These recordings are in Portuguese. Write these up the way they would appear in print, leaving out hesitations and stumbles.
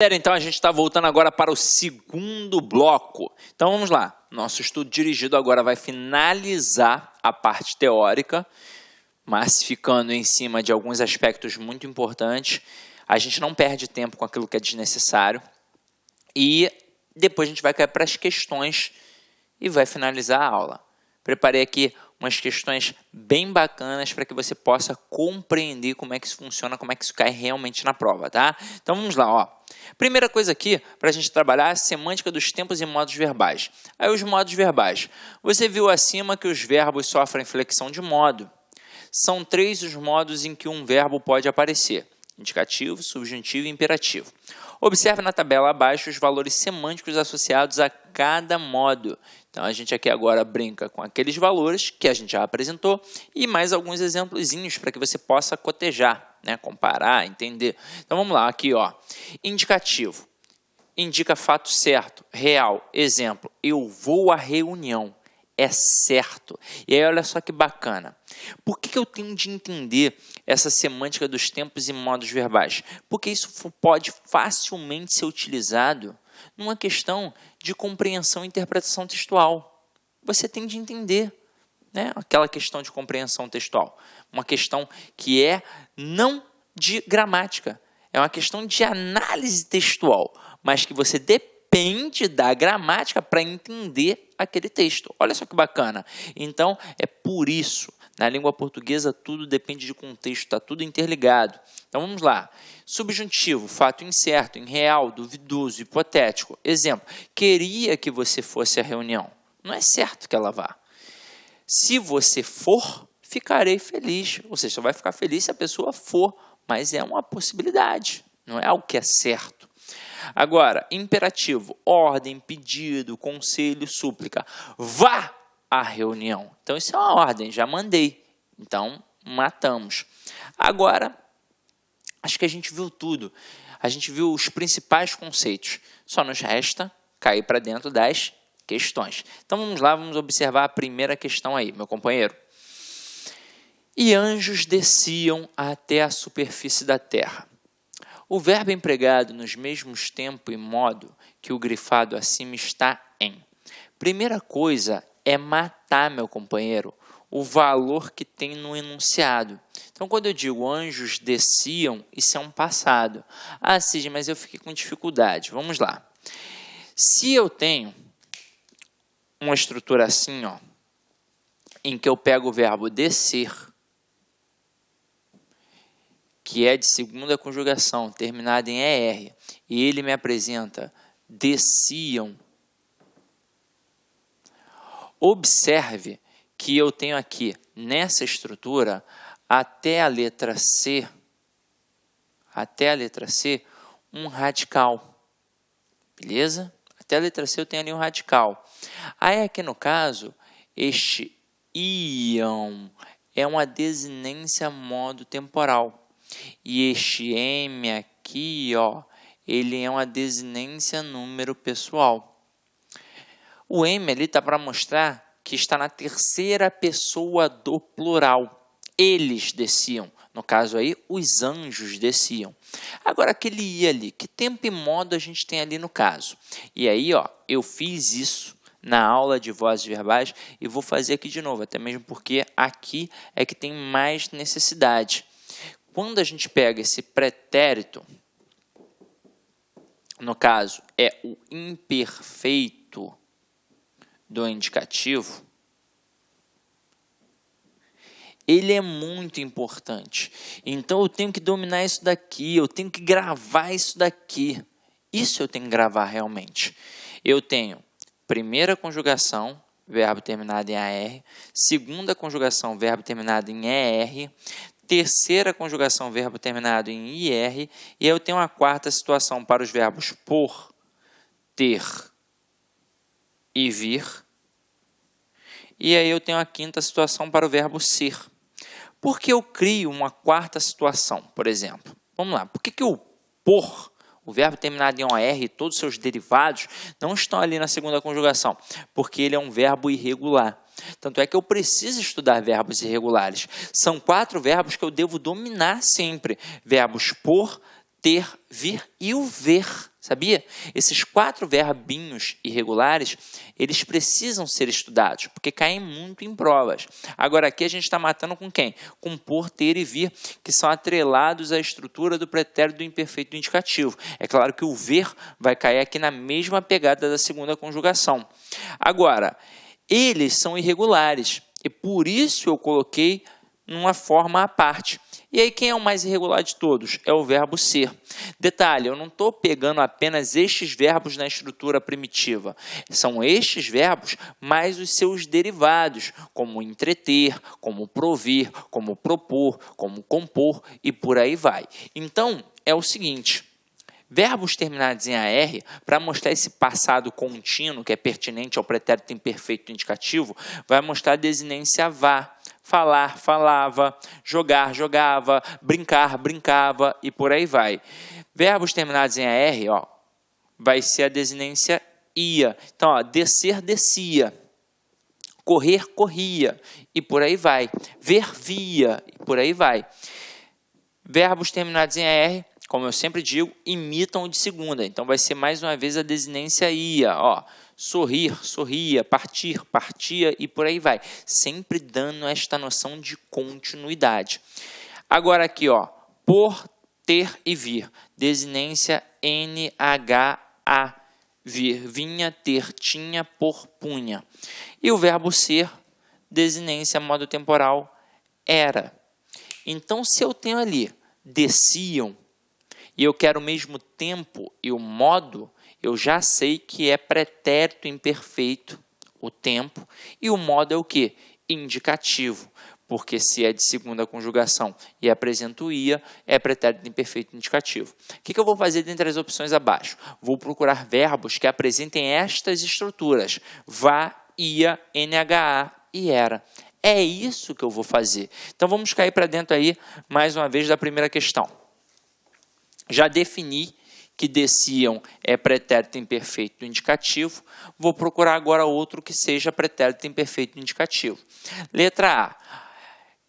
Então a gente está voltando agora para o segundo bloco. Então vamos lá. Nosso estudo dirigido agora vai finalizar a parte teórica, mas ficando em cima de alguns aspectos muito importantes. A gente não perde tempo com aquilo que é desnecessário. E depois a gente vai cair para as questões e vai finalizar a aula. Preparei aqui umas questões bem bacanas para que você possa compreender como é que isso funciona, como é que isso cai realmente na prova, tá? Então vamos lá, ó. Primeira coisa aqui, para a gente trabalhar, a semântica dos tempos e modos verbais. Aí os modos verbais. Você viu acima que os verbos sofrem flexão de modo. São 3 os modos em que um verbo pode aparecer: indicativo, subjuntivo e imperativo. Observe na tabela abaixo os valores semânticos associados a cada modo. Então, a gente aqui agora brinca com aqueles valores que a gente já apresentou e mais alguns exemplozinhos para que você possa cotejar, né? Comparar, entender. Então, vamos lá, aqui, ó. Indicativo. Indica fato certo, real. Exemplo, eu vou à reunião. É certo. E aí, olha só que bacana. Por que eu tenho de entender essa semântica dos tempos e modos verbais? Porque isso pode facilmente ser utilizado numa questão de compreensão e interpretação textual. Você tem de entender, né? Aquela questão de compreensão textual. Uma questão que é não de gramática. É uma questão de análise textual, mas que você depende da gramática para entender aquele texto. Olha só que bacana. Então, é por isso, na língua portuguesa, tudo depende de contexto, está tudo interligado. Então, vamos lá. Subjuntivo, fato incerto, irreal, duvidoso, hipotético. Exemplo, queria que você fosse à reunião. Não é certo que ela vá. Se você for, ficarei feliz. Ou seja, você vai ficar feliz se a pessoa for, mas é uma possibilidade, não é algo que é certo. Agora, imperativo, ordem, pedido, conselho, súplica. Vá à reunião. Então, isso é uma ordem, já mandei. Então, matamos. Agora, acho que a gente viu tudo. A gente viu os principais conceitos. Só nos resta cair para dentro das questões. Então, vamos lá, vamos observar a primeira questão aí, meu companheiro. E anjos desciam até a superfície da terra. O verbo empregado nos mesmos tempo e modo que o grifado acima está em. Primeira coisa é matar, meu companheiro, o valor que tem no enunciado. Então, quando eu digo anjos desciam, isso é um passado. Ah, Cid, mas eu fiquei com dificuldade. Vamos lá. Se eu tenho uma estrutura assim, ó, em que eu pego o verbo descer, que é de segunda conjugação, terminada em ER, e ele me apresenta desciam. Observe que eu tenho aqui, nessa estrutura, até a letra C, um radical. Beleza? Até a letra C eu tenho ali um radical. Aí aqui no caso, este iam é uma desinência modo temporal. E este M aqui, ó, ele é uma desinência número pessoal. O M ali está para mostrar que está na terceira pessoa do plural. Eles desciam. No caso aí, os anjos desciam. Agora, aquele I ali, que tempo e modo a gente tem ali no caso? E aí, ó, eu fiz isso na aula de vozes verbais e vou fazer aqui de novo, até mesmo porque aqui é que tem mais necessidade. Quando a gente pega esse pretérito, no caso, é o imperfeito do indicativo, ele é muito importante. Então, eu tenho que dominar isso daqui, eu tenho que gravar isso daqui. Isso eu tenho que gravar realmente. Eu tenho primeira conjugação, verbo terminado em AR, segunda conjugação, verbo terminado em ER, terceira conjugação, verbo terminado em IR, e aí eu tenho uma quarta situação para os verbos por, ter e vir, e aí eu tenho a quinta situação para o verbo ser. Por que eu crio uma quarta situação, por exemplo? Vamos lá, por que o por, o verbo terminado em OR e todos os seus derivados não estão ali na segunda conjugação? Porque ele é um verbo irregular. Tanto é que eu preciso estudar verbos irregulares. São 4 verbos que eu devo dominar sempre. Verbos por, ter, vir e o ver, sabia? Esses 4 verbinhos irregulares, eles precisam ser estudados, porque caem muito em provas. Agora aqui a gente está matando com quem? Com por, ter e vir, que são atrelados à estrutura do pretérito do imperfeito do indicativo. É claro que o ver vai cair aqui na mesma pegada da segunda conjugação. Agora, eles são irregulares, e por isso eu coloquei numa forma à parte. E aí, quem é o mais irregular de todos? É o verbo ser. Detalhe, eu não estou pegando apenas estes verbos na estrutura primitiva. São estes verbos mais os seus derivados, como entreter, como provir, como propor, como compor e por aí vai. Então, é o seguinte. Verbos terminados em AR, para mostrar esse passado contínuo, que é pertinente ao pretérito imperfeito indicativo, vai mostrar a desinência vá. Falar, falava, jogar, jogava, brincar, brincava e por aí vai. Verbos terminados em AR, vai ser a desinência ia. Então, descer, descia. Correr, corria e por aí vai. Ver, via e por aí vai. Verbos terminados em AR, como eu sempre digo, imitam o de segunda. Então, vai ser mais uma vez a desinência ia, sorrir, sorria, partir, partia e por aí vai. Sempre dando esta noção de continuidade. Agora aqui, por, ter e vir. Desinência NHA. Vir, vinha, ter, tinha, por, punha. E o verbo ser, desinência modo temporal, era. Então, se eu tenho ali, desciam, e eu quero o mesmo tempo e o modo, eu já sei que é pretérito imperfeito, o tempo, e o modo é o quê? Indicativo, porque se é de segunda conjugação e apresenta o ia, é pretérito imperfeito indicativo. O que eu vou fazer dentre as opções abaixo? Vou procurar verbos que apresentem estas estruturas, vá, ia, NHA e era. É isso que eu vou fazer. Então, vamos cair para dentro aí, mais uma vez, da primeira questão. Já defini que desciam é pretérito imperfeito indicativo. Vou procurar agora outro que seja pretérito imperfeito indicativo. Letra A.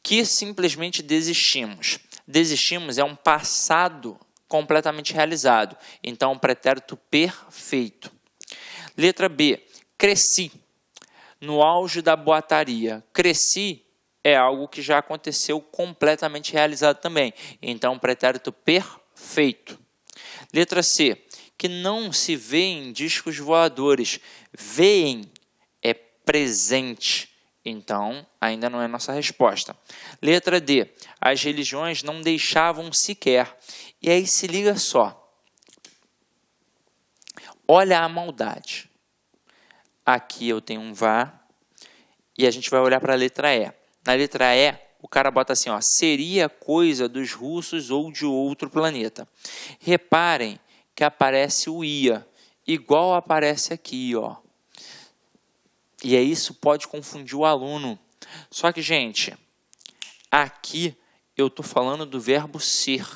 Que simplesmente desistimos. Desistimos é um passado completamente realizado. Então, pretérito perfeito. Letra B. Cresci. No auge da boataria. Cresci é algo que já aconteceu completamente realizado também. Então, pretérito perfeito. Letra C. Que não se vêem discos voadores. Veem é presente. Então, ainda não é nossa resposta. Letra D. As religiões não deixavam sequer. E aí se liga só. Olha a maldade. Aqui eu tenho um vá. E a gente vai olhar para a letra E. Na letra E, o cara bota assim, seria coisa dos russos ou de outro planeta. Reparem que aparece o ia, igual aparece aqui, E aí isso pode confundir o aluno. Só que, gente, aqui eu estou falando do verbo ser.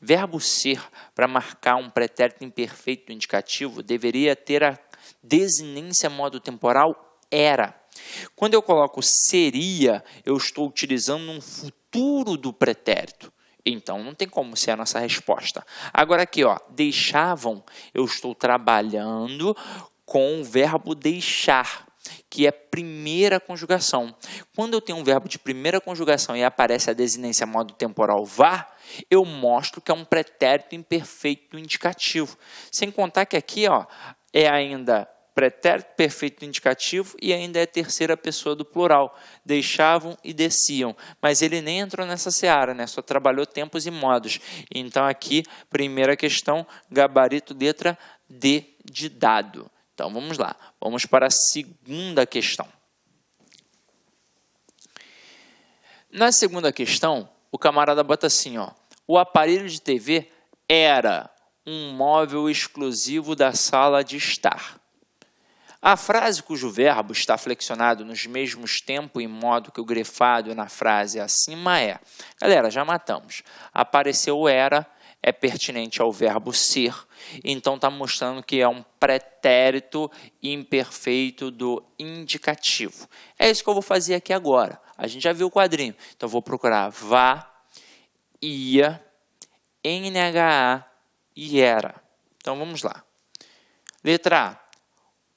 Verbo ser, para marcar um pretérito imperfeito indicativo, deveria ter a desinência modo temporal era. Quando eu coloco seria, eu estou utilizando um futuro do pretérito. Então, não tem como ser a nossa resposta. Agora aqui, deixavam, eu estou trabalhando com o verbo deixar, que é primeira conjugação. Quando eu tenho um verbo de primeira conjugação e aparece a desinência modo temporal vá, eu mostro que é um pretérito imperfeito indicativo. Sem contar que aqui, é ainda pretérito perfeito indicativo e ainda é terceira pessoa do plural. Deixavam e desciam. Mas ele nem entrou nessa seara, né? Só trabalhou tempos e modos. Então, aqui, primeira questão, gabarito letra D de dado. Então, vamos lá. Vamos para a segunda questão. Na segunda questão, o camarada bota assim, o aparelho de TV era um móvel exclusivo da sala de estar. A frase cujo verbo está flexionado nos mesmos tempo e modo que o grefado na frase acima é. Galera, já matamos. Apareceu o era, é pertinente ao verbo ser, então está mostrando que é um pretérito imperfeito do indicativo. É isso que eu vou fazer aqui agora. A gente já viu o quadrinho, então vou procurar vá, ia, NHA e ERA. Então, vamos lá. Letra A.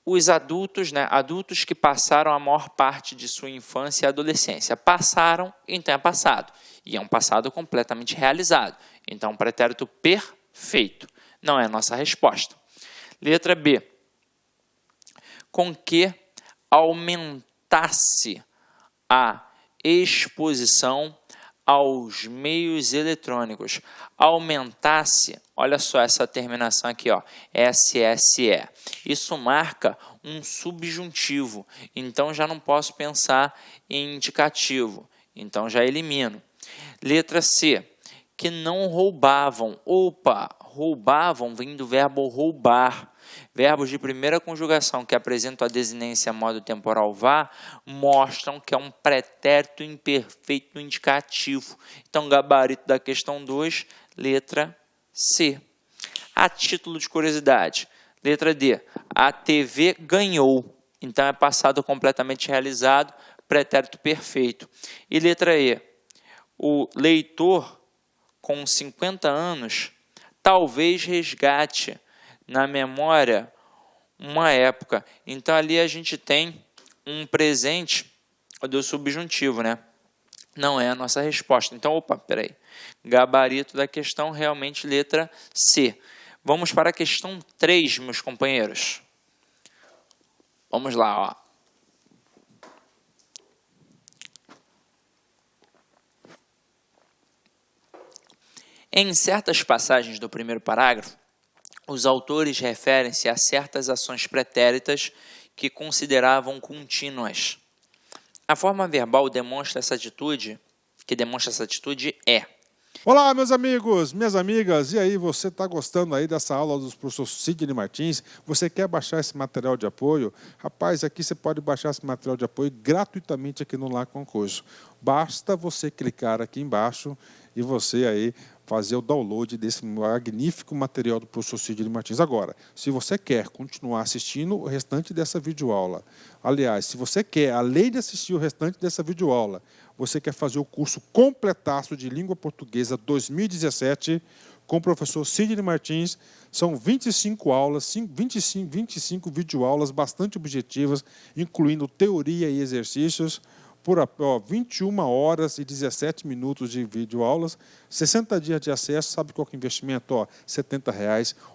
Os adultos, adultos que passaram a maior parte de sua infância e adolescência. Passaram, então é passado. E é um passado completamente realizado. Então, pretérito perfeito. Não é a nossa resposta. Letra B. Com que aumentasse a exposição aos meios eletrônicos. Aumentasse, olha só essa terminação aqui, ó, SSE. Isso marca um subjuntivo, então já não posso pensar em indicativo, então já elimino. Letra C, que não roubavam. Opa, roubavam vem do verbo roubar. Verbos de primeira conjugação que apresentam a desinência modo temporal vá mostram que é um pretérito imperfeito indicativo. Então, gabarito da questão 2, letra C. A título de curiosidade, letra D. A TV ganhou. Então, é passado completamente realizado, pretérito perfeito. E letra E. O leitor com 50 anos talvez resgate na memória uma época. Então, ali a gente tem um presente do subjuntivo, né? Não é a nossa resposta. Então, opa, peraí. Gabarito da questão, realmente, letra C. Vamos para a questão 3, meus companheiros. Vamos lá, ó. Em certas passagens do primeiro parágrafo, os autores referem-se a certas ações pretéritas que consideravam contínuas. A forma verbal demonstra essa atitude, é: Olá, meus amigos, minhas amigas, e aí, você está gostando aí dessa aula dos professores Sidney Martins? Você quer baixar esse material de apoio? Rapaz, aqui você pode baixar esse material de apoio gratuitamente aqui no Lá Concurso. Basta você clicar aqui embaixo e você aí fazer o download desse magnífico material do professor Sidney Martins. Agora, se você quer continuar assistindo o restante dessa videoaula, aliás, se você quer, além de assistir o restante dessa videoaula, você quer fazer o curso completaço de Língua Portuguesa 2017 com o professor Sidney Martins, são 25 aulas, 25 videoaulas bastante objetivas, incluindo teoria e exercícios, por 21 horas e 17 minutos de videoaulas, 60 dias de acesso, sabe qual que é o investimento? R$ 70,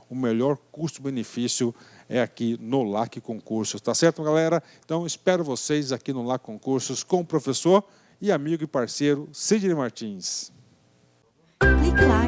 o melhor custo-benefício é aqui no LAC Concursos, tá certo, galera? Então, espero vocês aqui no LAC Concursos com o professor e amigo e parceiro Sidney Martins. Clique lá.